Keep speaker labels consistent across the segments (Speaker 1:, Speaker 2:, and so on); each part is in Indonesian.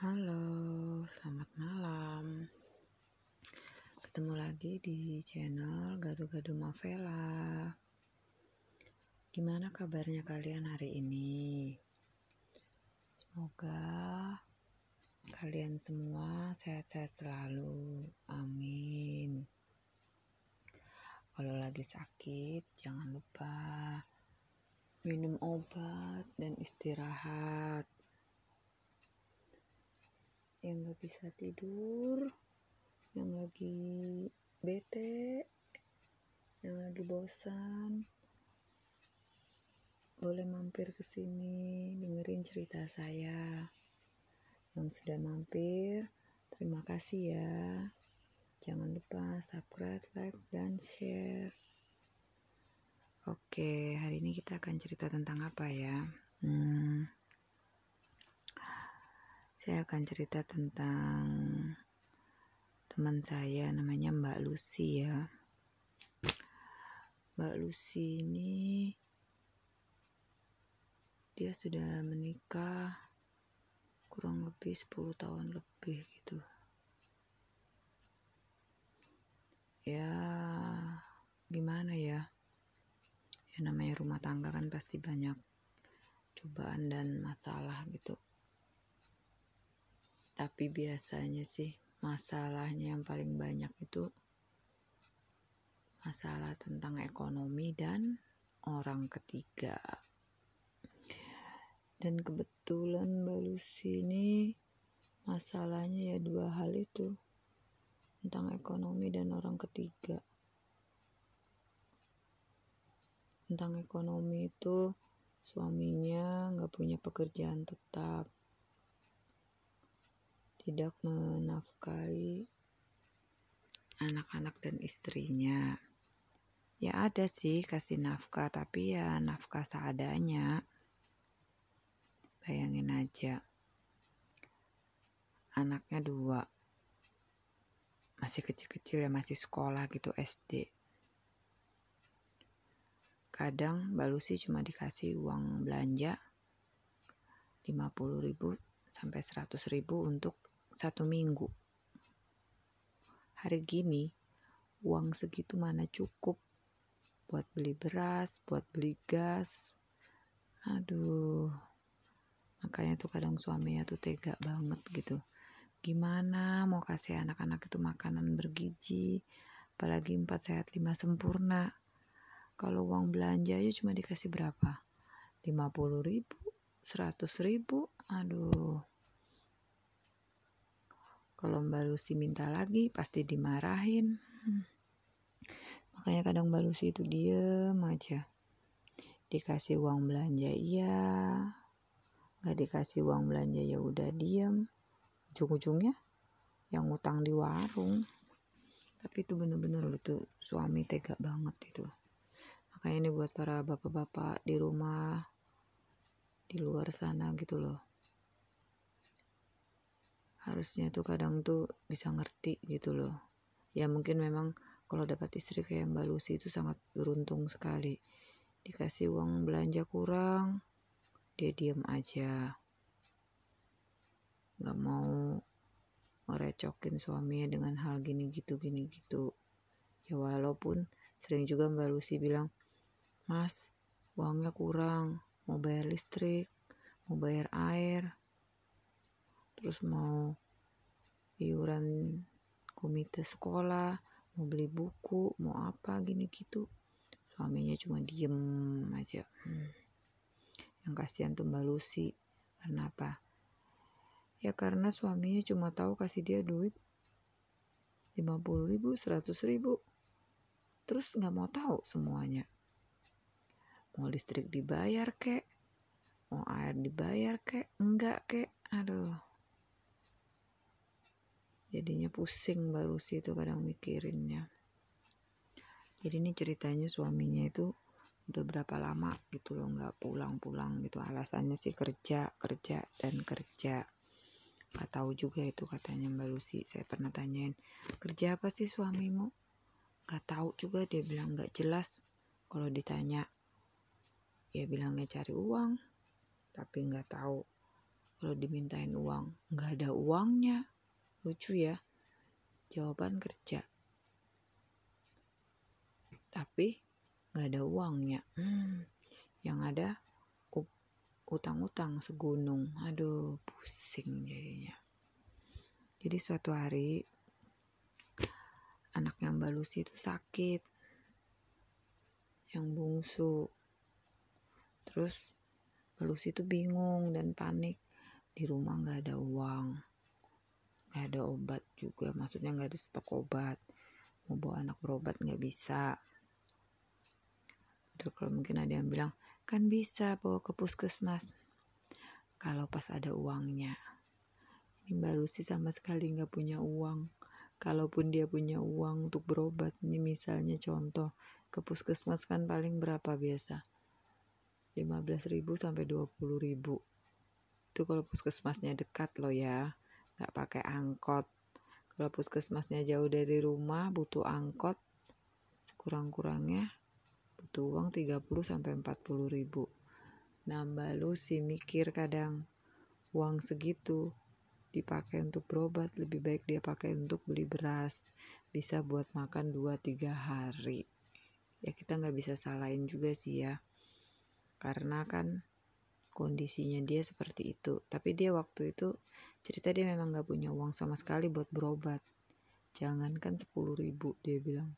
Speaker 1: Halo, selamat malam. Ketemu lagi di channel Gado-Gado Mavela. Gimana kabarnya kalian hari ini? Semoga kalian semua sehat-sehat selalu. Amin. Kalau lagi sakit, jangan lupa minum obat dan istirahat. Yang gak bisa tidur, yang lagi bete, yang lagi bosan, boleh mampir ke sini dengerin cerita saya. Yang sudah mampir, terima kasih ya. Jangan lupa subscribe, like, dan share. Oke, hari ini kita akan cerita tentang apa ya? Saya akan cerita tentang teman saya, namanya Mbak Lucy ya. Mbak Lucy ini dia sudah menikah kurang lebih 10 tahun lebih gitu. Ya gimana ya, namanya rumah tangga kan pasti banyak cobaan dan masalah gitu. Tapi biasanya sih masalahnya yang paling banyak itu masalah tentang ekonomi dan orang ketiga. Dan kebetulan Mbak Lucy ini masalahnya ya dua hal itu, tentang ekonomi dan orang ketiga. Tentang ekonomi itu suaminya gak punya pekerjaan tetap, tidak menafkahi anak-anak dan istrinya. Ya ada sih kasih nafkah, tapi ya nafkah seadanya. Bayangin aja, anaknya 2, masih kecil-kecil ya, masih sekolah gitu, SD. Kadang Mbak Lucy cuma dikasih uang belanja 50.000 sampai 100.000 untuk 1 minggu. Hari gini uang segitu mana cukup buat beli beras, buat beli gas. Aduh, makanya tuh kadang suaminya tuh tega banget gitu. Gimana mau kasih anak-anak itu makanan bergizi, apalagi 4 sehat 5 sempurna. Kalau uang belanja aja cuma dikasih berapa? 50.000, 100.000. Aduh. Kalau Mbak Lucy minta lagi pasti dimarahin. Makanya kadang Mbak Lucy itu diem aja. Dikasih uang belanja iya, gak dikasih uang belanja ya udah diem. Ujung-ujungnya yang ngutang di warung. Tapi itu bener-bener lu tuh suami tega banget itu. Makanya ini buat para bapak-bapak di rumah, di luar sana gitu loh. Harusnya tuh kadang tuh bisa ngerti gitu loh. Ya mungkin memang kalau dapat istri kayak Mbak Lucy itu sangat beruntung sekali. Dikasih uang belanja kurang, dia diem aja. Gak mau ngerecokin suaminya dengan hal gini gitu. Ya walaupun sering juga Mbak Lucy bilang, "Mas, uangnya kurang, mau bayar listrik, mau bayar air, terus mau iuran komite sekolah, mau beli buku, mau apa gini gitu." Suaminya cuma diem aja. Yang kasihan tuh Mbak Lucy. Karena apa? Ya karena suaminya cuma tahu kasih dia duit 50.000, 100.000. Terus gak mau tahu semuanya. Mau listrik dibayar kek, mau air dibayar kek, enggak kek. Aduh. Jadinya pusing Mbak Lucy itu kadang mikirinnya. Jadi ini ceritanya suaminya itu udah berapa lama gitu loh gak pulang-pulang gitu. Alasannya sih kerja. Gak tahu juga itu katanya Mbak Lucy. Saya pernah tanyain, kerja apa sih suamimu? Gak tahu juga, dia bilang gak jelas. Kalau ditanya, ya bilangnya cari uang, tapi gak tahu kalau dimintain uang. Nggak ada uangnya. Lucu ya, jawaban kerja tapi nggak ada uangnya. Yang ada utang-utang segunung. Aduh, pusing jadinya. Jadi suatu hari anaknya Mbak Lucy itu sakit, yang bungsu. Terus Mbak Lucy itu bingung dan panik. Di rumah nggak ada uang, nggak ada obat juga, maksudnya nggak ada stok obat. Mau bawa anak berobat nggak bisa. Terus kalau mungkin ada yang bilang, kan bisa bawa ke puskesmas kalau pas ada uangnya. Ini Mbak Lucy sama sekali nggak punya uang. Kalaupun dia punya uang untuk berobat, ini misalnya contoh, ke puskesmas kan paling berapa biasa? 15.000 sampai 20.000. Itu kalau puskesmasnya dekat loh ya, nggak pakai angkot. Kalau puskesmasnya jauh dari rumah, butuh angkot, sekurang-kurangnya butuh uang 30 sampai 40.000. Nah, Mbak Lucy mikir kadang, uang segitu dipakai untuk berobat, lebih baik dia pakai untuk beli beras, bisa buat makan 2-3 hari. Ya kita nggak bisa salahin juga sih ya, karena kan kondisinya dia seperti itu. Tapi dia waktu itu cerita dia memang nggak punya uang sama sekali buat berobat. Jangankan 10.000, dia bilang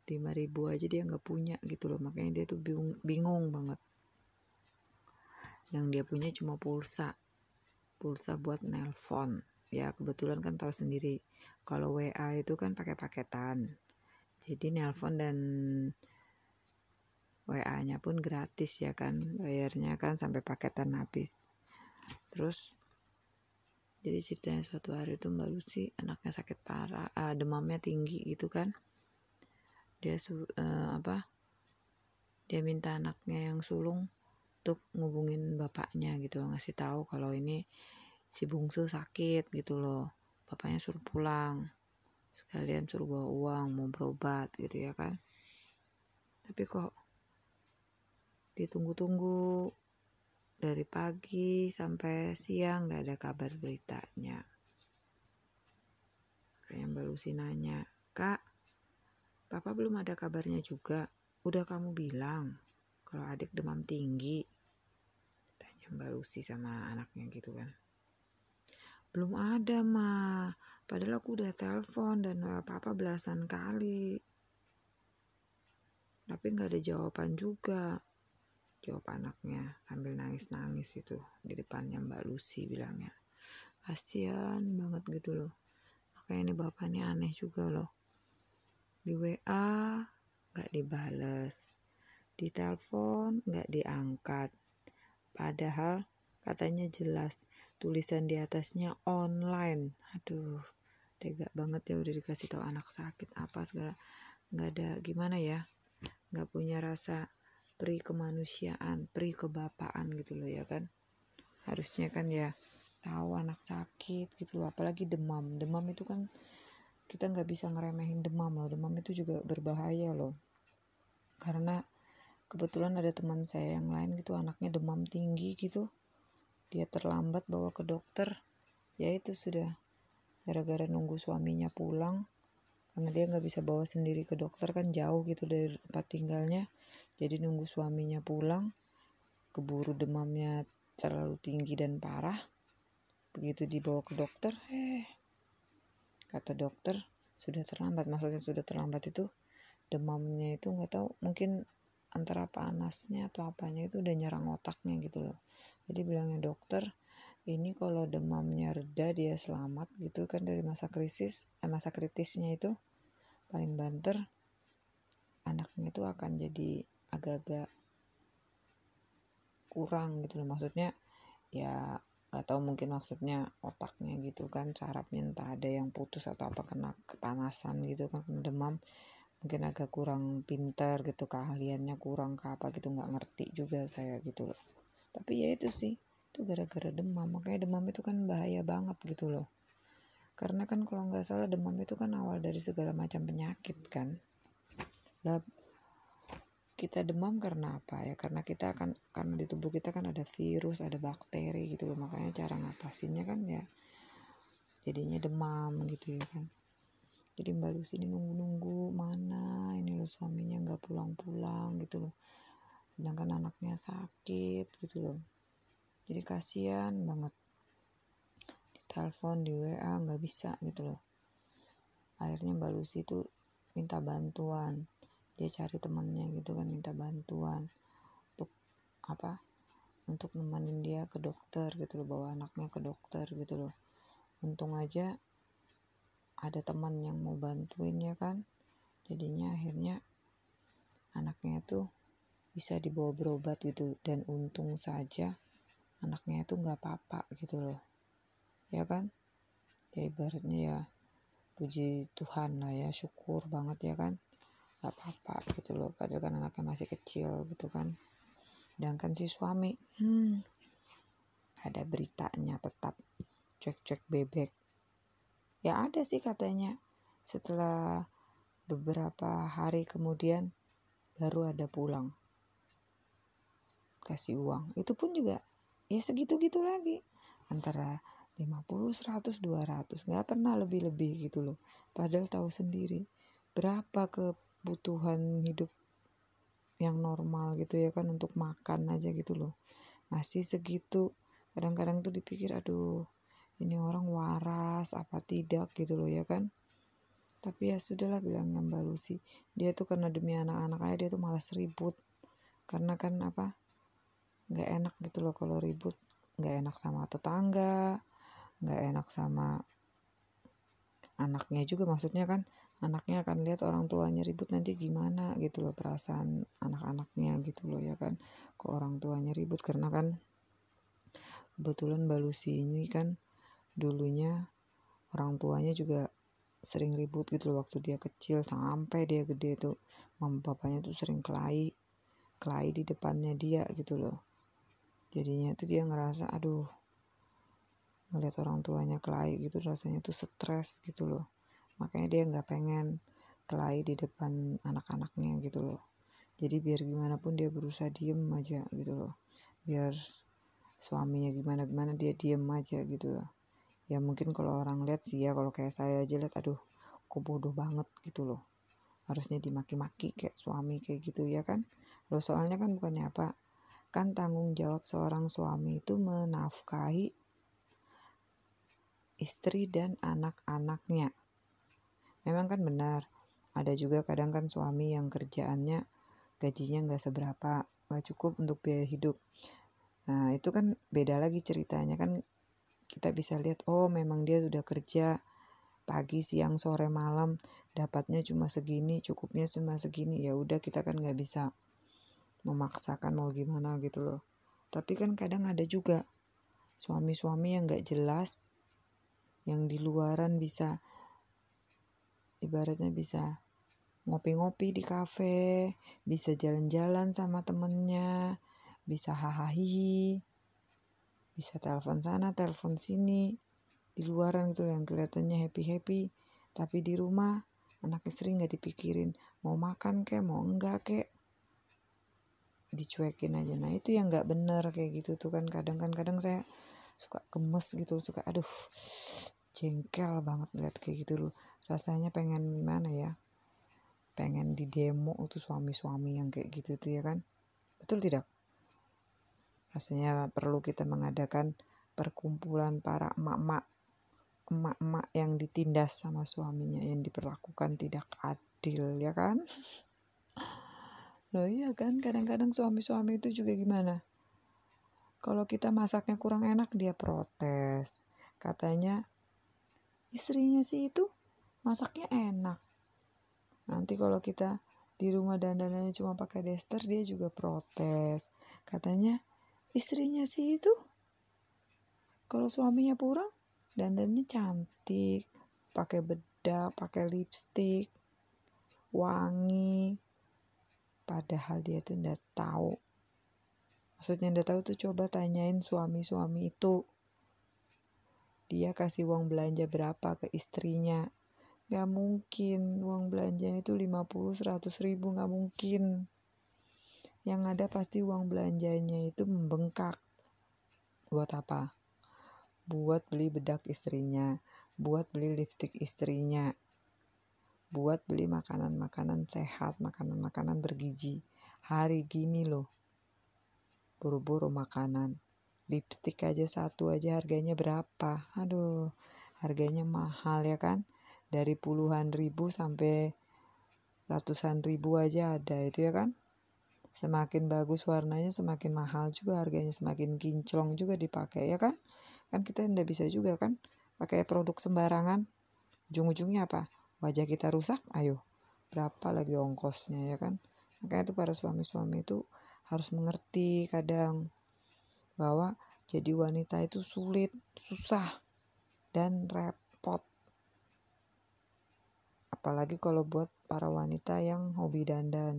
Speaker 1: 5.000 aja dia nggak punya gitu loh. Makanya dia tuh bingung banget. Yang dia punya cuma pulsa buat nelpon. Ya kebetulan kan tahu sendiri, kalau WA itu kan pakai paketan. Jadi nelpon dan WA-nya pun gratis ya kan, bayarnya kan sampai paketan habis. Terus jadi ceritanya suatu hari itu Mbak Lucy anaknya sakit parah, demamnya tinggi gitu kan. Dia dia minta anaknya yang sulung untuk ngubungin bapaknya gitu loh, ngasih tahu kalau ini si bungsu sakit gitu loh. Bapaknya suruh pulang, sekalian suruh bawa uang mau berobat gitu ya kan. Tapi kok ditunggu-tunggu dari pagi sampai siang gak ada kabar beritanya. Kayak Mbak Lucy nanya, "Kak, Papa belum ada kabarnya juga. Udah kamu bilang kalau adik demam tinggi?" Tanya Mbak Lucy sama anaknya gitu kan. "Belum ada, Ma. Padahal aku udah telepon dan Papa belasan kali. Tapi gak ada jawaban juga," jawab anaknya sambil nangis-nangis itu di depannya Mbak Lucy bilangnya. Kasian banget gitu loh. Makanya ini bapaknya aneh juga loh. Di WA gak dibales, di telepon gak diangkat. Padahal katanya jelas tulisan di atasnya online. Aduh, tega banget ya, udah dikasih tahu anak sakit apa segala. Gak ada gimana ya, gak punya rasa pri kemanusiaan, pri kebapaan gitu loh ya kan. Harusnya kan ya tahu anak sakit gitu loh, apalagi demam. Demam itu kan kita nggak bisa ngeremehin demam loh. Demam itu juga berbahaya loh. Karena kebetulan ada teman saya yang lain gitu, anaknya demam tinggi gitu. Dia terlambat bawa ke dokter. Ya itu sudah gara-gara nunggu suaminya pulang. Karena dia nggak bisa bawa sendiri ke dokter kan, jauh gitu dari tempat tinggalnya. Jadi nunggu suaminya pulang. Keburu demamnya terlalu tinggi dan parah. Begitu dibawa ke dokter, kata dokter sudah terlambat. Maksudnya sudah terlambat itu demamnya itu nggak tahu, mungkin antara panasnya atau apanya itu udah nyerang otaknya gitu loh. Jadi bilangnya dokter, ini kalau demamnya reda dia selamat gitu kan dari masa kritisnya itu, paling banter anaknya itu akan jadi agak-agak kurang gitu loh. Maksudnya ya nggak tahu, mungkin maksudnya otaknya gitu kan, sarafnya entah ada yang putus atau apa, kena kepanasan gitu kan, kena demam, mungkin agak kurang pintar gitu, keahliannya kurang ke apa gitu, nggak ngerti juga saya gitu loh. Tapi ya itu sih, itu gara-gara demam. Makanya demam itu kan bahaya banget gitu loh, karena kan kalau nggak salah demam itu kan awal dari segala macam penyakit kan. Lah kita demam karena apa ya? Karena di tubuh kita kan ada virus, ada bakteri gitu loh. Makanya cara ngatasinnya kan ya jadinya demam gitu ya kan. Jadi Mbak Lucy ini nunggu-nunggu mana ini loh suaminya nggak pulang-pulang gitu loh. Sedangkan anaknya sakit gitu loh. Jadi kasihan banget. Telepon di WA nggak bisa gitu loh. Akhirnya Mbak Lucy itu minta bantuan, dia cari temannya gitu kan, minta bantuan untuk nemenin dia ke dokter gitu loh, bawa anaknya ke dokter gitu loh. Untung aja ada teman yang mau bantuin ya kan, jadinya akhirnya anaknya itu bisa dibawa berobat gitu, dan untung saja anaknya itu nggak apa-apa gitu loh ya kan. Ya ibaratnya ya puji Tuhan lah ya, syukur banget ya kan, gak apa-apa gitu loh, padahal kan anaknya masih kecil gitu kan. Sedangkan si suami ada beritanya tetap cuek-cuek bebek ya, ada sih katanya setelah beberapa hari kemudian baru ada pulang kasih uang, itu pun juga ya segitu-gitu lagi, antara 50, 100, 200, gak pernah lebih-lebih gitu loh. Padahal tahu sendiri berapa kebutuhan hidup yang normal gitu ya kan, untuk makan aja gitu loh, masih segitu. Kadang-kadang tuh dipikir aduh ini orang waras apa tidak gitu loh ya kan. Tapi ya sudahlah bilangnya Mbak Lucy, dia tuh karena demi anak-anak aja dia tuh malas ribut, karena kan gak enak gitu loh kalau ribut, gak enak sama tetangga, gak enak sama anaknya juga, maksudnya kan anaknya akan lihat orang tuanya ribut nanti gimana gitu loh perasaan anak-anaknya gitu loh ya kan, ke orang tuanya ribut. Karena kan kebetulan Mbak Lucy ini kan dulunya orang tuanya juga sering ribut gitu loh waktu dia kecil, sampai dia gede tuh mama papanya tuh sering kelahi di depannya dia gitu loh. Jadinya tuh dia ngerasa aduh, ngeliat orang tuanya kelahi gitu rasanya tuh stres gitu loh. Makanya dia gak pengen kelahi di depan anak-anaknya gitu loh. Jadi biar gimana pun dia berusaha diem aja gitu loh, biar suaminya gimana-gimana dia diem aja gitu loh. Ya mungkin kalau orang lihat sih ya, kalau kayak saya aja lihat aduh kok bodoh banget gitu loh, harusnya dimaki-maki kayak suami kayak gitu ya kan. Loh soalnya kan bukannya apa, kan tanggung jawab seorang suami itu menafkahi istri dan anak-anaknya. Memang kan benar, ada juga kadang kan suami yang kerjaannya gajinya gak seberapa, gak cukup untuk biaya hidup. Nah itu kan beda lagi ceritanya kan, kita bisa lihat oh memang dia sudah kerja pagi, siang, sore, malam, dapatnya cuma segini, cukupnya cuma segini. Ya udah kita kan gak bisa memaksakan mau gimana gitu loh. Tapi kan kadang ada juga suami-suami yang gak jelas, yang di luaran bisa ibaratnya bisa ngopi-ngopi di kafe, bisa jalan-jalan sama temennya, bisa hahaha, bisa telepon sana, telepon sini, di luaran gitu yang kelihatannya happy-happy, tapi di rumah anak istri gak dipikirin, mau makan kek, mau enggak kek, dicuekin aja. Nah itu yang gak bener kayak gitu tuh kan. Kadang saya suka gemes gitu, suka aduh jengkel banget lihat kayak gitu loh. Rasanya pengen gimana ya, pengen di demo tuh suami-suami yang kayak gitu tuh ya kan. Betul tidak? Rasanya perlu kita mengadakan perkumpulan para emak-emak yang ditindas sama suaminya, yang diperlakukan tidak adil ya kan. Loh iya kan, kadang-kadang suami-suami itu juga gimana, kalau kita masaknya kurang enak dia protes, katanya istrinya sih itu masaknya enak. Nanti kalau kita di rumah dandanannya cuma pakai daster dia juga protes, katanya istrinya sih itu kalau suaminya pulang dandannya cantik, pakai bedak, pakai lipstik, wangi, padahal dia tuh nggak tahu. Maksudnya nggak tahu tuh coba tanyain suami-suami itu, dia kasih uang belanja berapa ke istrinya. Gak mungkin uang belanjanya itu 50-100 ribu, gak mungkin. Yang ada pasti uang belanjanya itu membengkak. Buat apa? Buat beli bedak istrinya, buat beli lipstik istrinya, buat beli makanan-makanan sehat, makanan-makanan bergizi. Hari gini loh, buru-buru makanan. Lipstik aja satu aja harganya berapa? Aduh, harganya mahal ya kan? Dari puluhan ribu sampai ratusan ribu aja ada itu ya kan? Semakin bagus warnanya semakin mahal juga harganya, semakin kinclong juga dipakai ya kan? Kan kita tidak bisa juga kan pakai produk sembarangan. Ujung-ujungnya apa? Wajah kita rusak, ayo berapa lagi ongkosnya ya kan? Makanya itu para suami-suami itu harus mengerti kadang bahwa jadi wanita itu sulit, susah, dan repot. Apalagi kalau buat para wanita yang hobi dandan,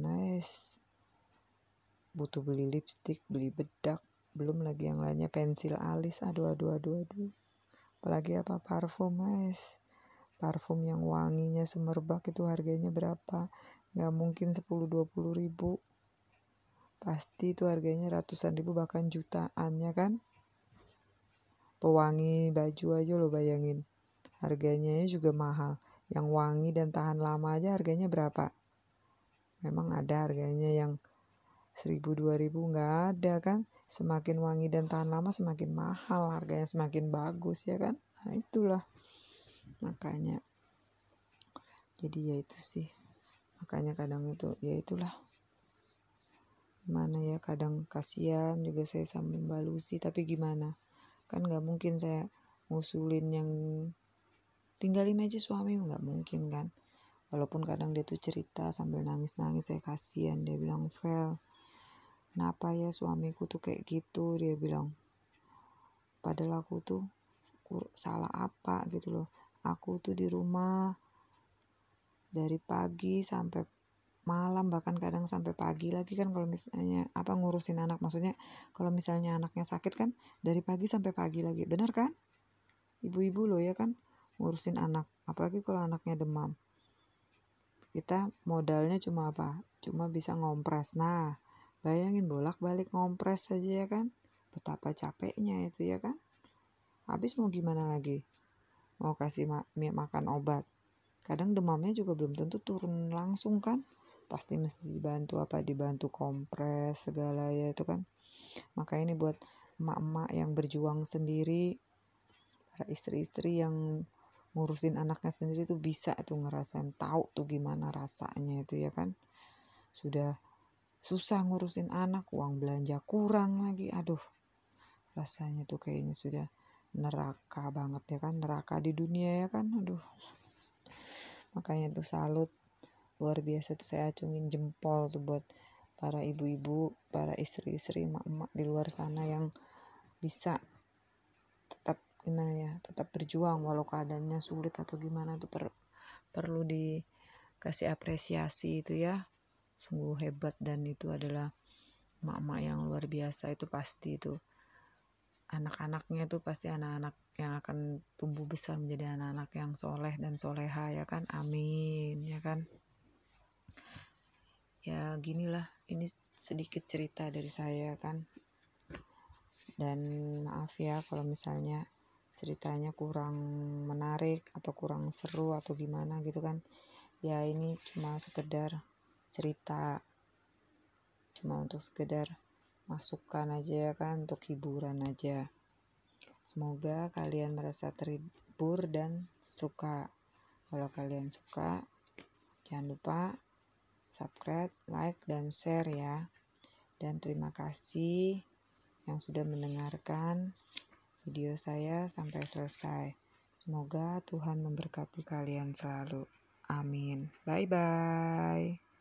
Speaker 1: butuh beli lipstik, beli bedak, belum lagi yang lainnya pensil alis, aduh. Apalagi apa parfum, parfum yang wanginya semerbak itu harganya berapa? Gak mungkin 10-20 ribu. Pasti itu harganya ratusan ribu bahkan jutaan ya kan? Pewangi baju aja lo bayangin. Harganya juga mahal. Yang wangi dan tahan lama aja harganya berapa? Memang ada harganya yang 1.000-2.000, nggak ada kan? Semakin wangi dan tahan lama semakin mahal, harganya semakin bagus ya kan? Nah itulah makanya. Jadi ya itu sih. Makanya kadang itu ya itulah. Gimana ya, kadang kasihan juga saya sama Mbak Lucy, tapi gimana? Kan nggak mungkin saya ngusulin yang tinggalin aja suami, nggak mungkin kan? Walaupun kadang dia tuh cerita sambil nangis-nangis, saya kasihan. Dia bilang, Vel, kenapa ya suamiku tuh kayak gitu? Dia bilang, padahal aku tuh salah apa gitu loh. Aku tuh di rumah dari pagi sampai malam, bahkan kadang sampai pagi lagi kan kalau misalnya ngurusin anak. Maksudnya kalau misalnya anaknya sakit kan dari pagi sampai pagi lagi. Bener kan? Ibu-ibu loh ya kan ngurusin anak. Apalagi kalau anaknya demam. Kita modalnya cuma apa? Cuma bisa ngompres. Nah, bayangin bolak-balik ngompres saja ya kan? Betapa capeknya itu ya kan? Habis mau gimana lagi? Mau kasih makan obat. Kadang demamnya juga belum tentu turun langsung kan? Pasti mesti dibantu kompres segala ya itu kan. Maka ini buat emak-emak yang berjuang sendiri, para istri-istri yang ngurusin anaknya sendiri tuh bisa tuh ngerasain, tahu tuh gimana rasanya itu ya kan. Sudah susah ngurusin anak, uang belanja kurang lagi, aduh rasanya tuh kayaknya sudah neraka banget ya kan, neraka di dunia ya kan, aduh. Makanya tuh salut, luar biasa tuh, saya acungin jempol tuh buat para ibu-ibu, para istri-istri, emak-emak di luar sana yang bisa tetap gimana ya, tetap berjuang walau keadaannya sulit atau gimana tuh perlu dikasih apresiasi itu ya. Sungguh hebat, dan itu adalah emak-emak yang luar biasa. Itu pasti itu anak-anaknya tuh pasti anak-anak yang akan tumbuh besar menjadi anak-anak yang soleh dan soleha ya kan, amin ya kan. Ya ginilah, ini sedikit cerita dari saya kan. Dan maaf ya kalau misalnya ceritanya kurang menarik atau kurang seru atau gimana gitu kan. Ya ini cuma sekedar cerita, cuma untuk sekedar masukan aja ya kan, untuk hiburan aja. Semoga kalian merasa terhibur dan suka. Kalau kalian suka, jangan lupa subscribe, like, dan share ya. Dan terima kasih yang sudah mendengarkan video saya sampai selesai. Semoga Tuhan memberkati kalian selalu. Amin. Bye-bye.